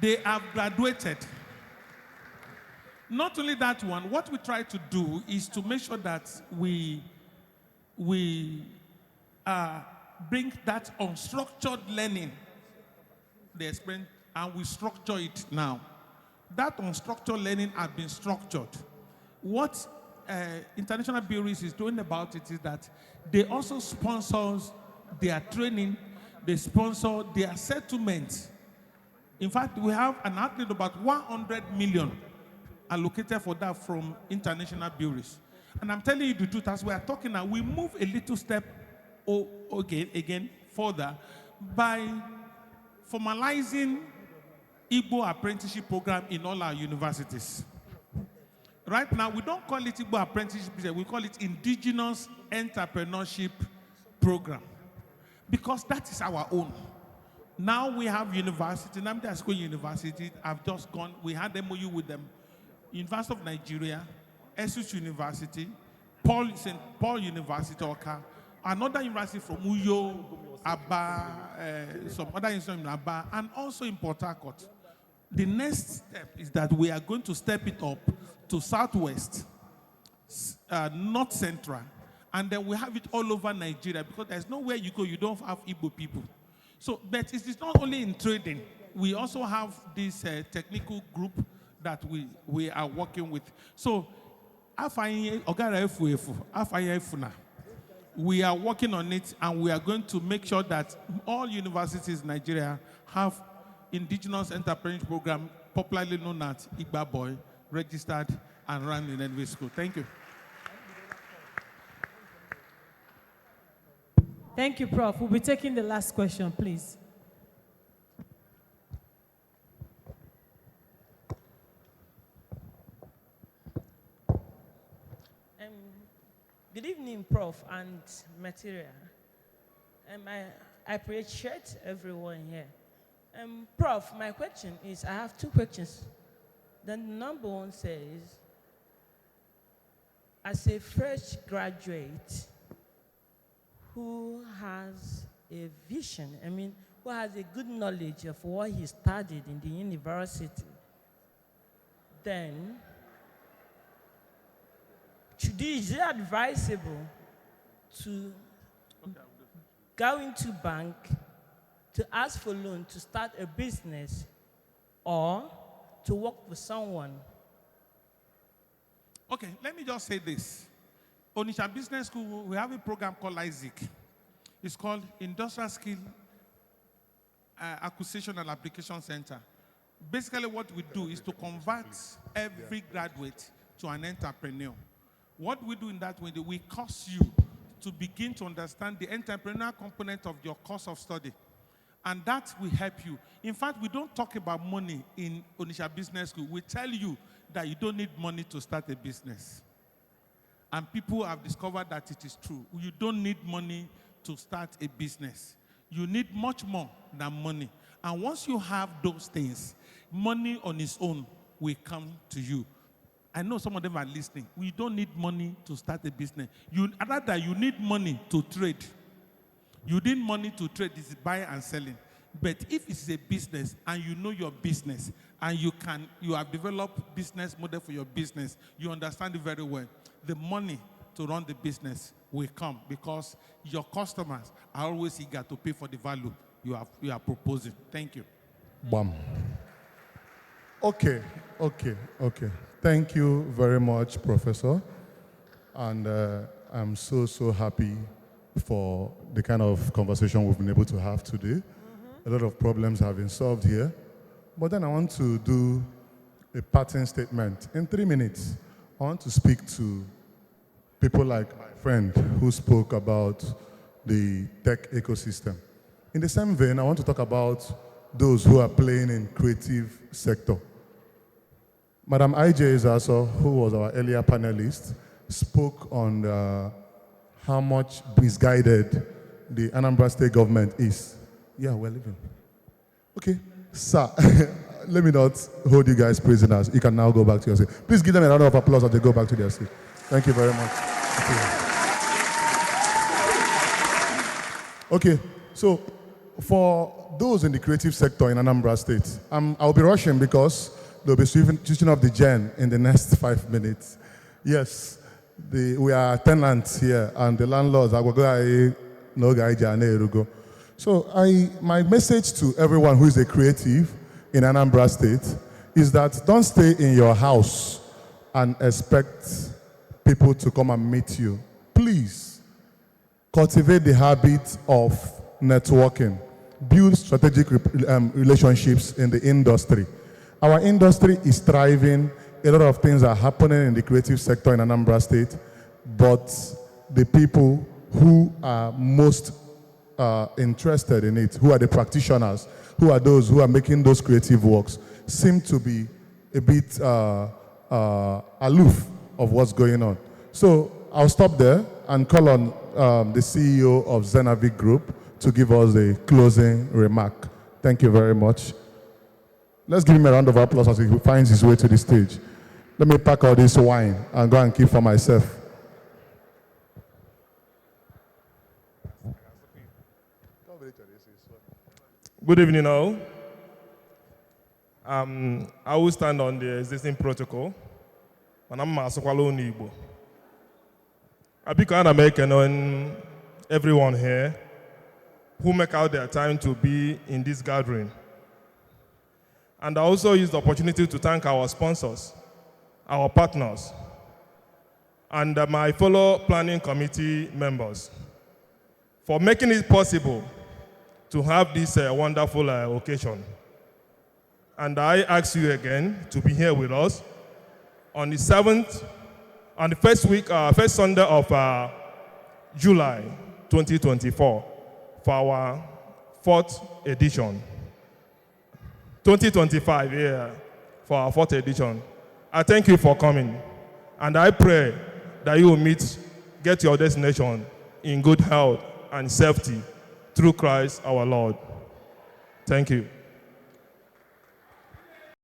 They have graduated. Not only that one, what we try to do is to make sure that we bring that unstructured learning, the experience, and we structure it now. That unstructured learning has been structured. What International Bureaus is doing about it is that they also sponsor their training, they sponsor their settlement. In fact, we have an outlay of about 100 million allocated for that from International Bureaus. And I'm telling you the truth, as we are talking now, we move a little step again further by formalizing Igbo apprenticeship program in all our universities. Right now, we don't call it Igbo apprenticeship, we call it Indigenous Entrepreneurship Program, because that is our own. Now we have university, Namdi School University, I've just gone, we had MOU with them, University of Nigeria, Essex University, St. Paul University, Oka, another university from Uyo, Aba, some other institutions in Aba, and also in Port Harcourt. The next step is that we are going to step it up to Southwest, North Central, and then we have it all over Nigeria, because there's nowhere you go you don't have Igbo people. So, but it is not only in trading. We also have this technical group that we are working with. So, we are working on it, and we are going to make sure that all universities in Nigeria have Indigenous Entrepreneurship Program, popularly known as Igba Boy, registered and run in every school. Thank you. Thank you, Prof. We'll be taking the last question, please. Good evening, Prof. and material. I appreciate everyone here. Prof, my question is, I have two questions. Then number one says, as a fresh graduate who has a vision, who has a good knowledge of what he studied in the university, then is it advisable to go into bank to ask for loan to start a business or to work with someone? Okay, let me just say this. Onitsha Business School, we have a program called ISIC. It's called Industrial Skill Acquisition and Application Center. Basically what we do is to convert every graduate to an entrepreneur. What we do in that way, we course you to begin to understand the entrepreneurial component of your course of study. And that will help you. In fact, we don't talk about money in Onitsha Business School. We tell you that you don't need money to start a business. And people have discovered that it is true. You don't need money to start a business. You need much more than money. And once you have those things, money on its own will come to you. I know some of them are listening. We don't need money to start a business. Rather, you need money to trade. You need money to trade, is buying and selling. But if it's a business and you know your business and you have developed business model for your business, you understand it very well, the money to run the business will come because your customers are always eager to pay for the value you are proposing. Thank you. Bam. Okay. Thank you very much, Professor. And I'm so happy for the kind of conversation we've been able to have today. A lot of problems have been solved here. But then I want to do a parting statement. In 3 minutes, I want to speak to people like my friend who spoke about the tech ecosystem. In the same vein, I want to talk about those who are playing in creative sector. Madam IJ Zaso, who was our earlier panelist, spoke on how much misguided the Anambra State government is. Yeah, we're leaving. Okay, sir, let me not hold you guys prisoners. You can now go back to your seat. Please give them a round of applause as they go back to their seat. Thank you very much. Okay, so for those in the creative sector in Anambra State, I'll be rushing because they'll be switching off the gen in the next 5 minutes. Yes, we are tenants here, and the landlords are going to. So my message to everyone who is a creative in Anambra State is that don't stay in your house and expect people to come and meet you. Please cultivate the habit of networking. Build strategic relationships in the industry. Our industry is thriving. A lot of things are happening in the creative sector in Anambra State, but the people who are most interested in it, who are the practitioners, who are those who are making those creative works, seem to be a bit aloof of what's going on. So I'll stop there and call on the CEO of Zenavic Group to give us a closing remark. Thank you very much. Let's give him a round of applause as he finds his way to the stage. Let me pack all this wine and go and keep for myself. Good evening, all. I will stand on the existing protocol. And I'm Masokwalo Igbo. I become American everyone here who make out their time to be in this gathering. And I also use the opportunity to thank our sponsors, our partners, and my fellow planning committee members for making it possible to have this wonderful occasion. And I ask you again to be here with us on the 7th, on the first Sunday of July 2024 for our 4th edition. 2025, yeah, for our 4th edition. I thank you for coming, and I pray that you will get your destination in good health and safety through Christ our Lord. Thank you.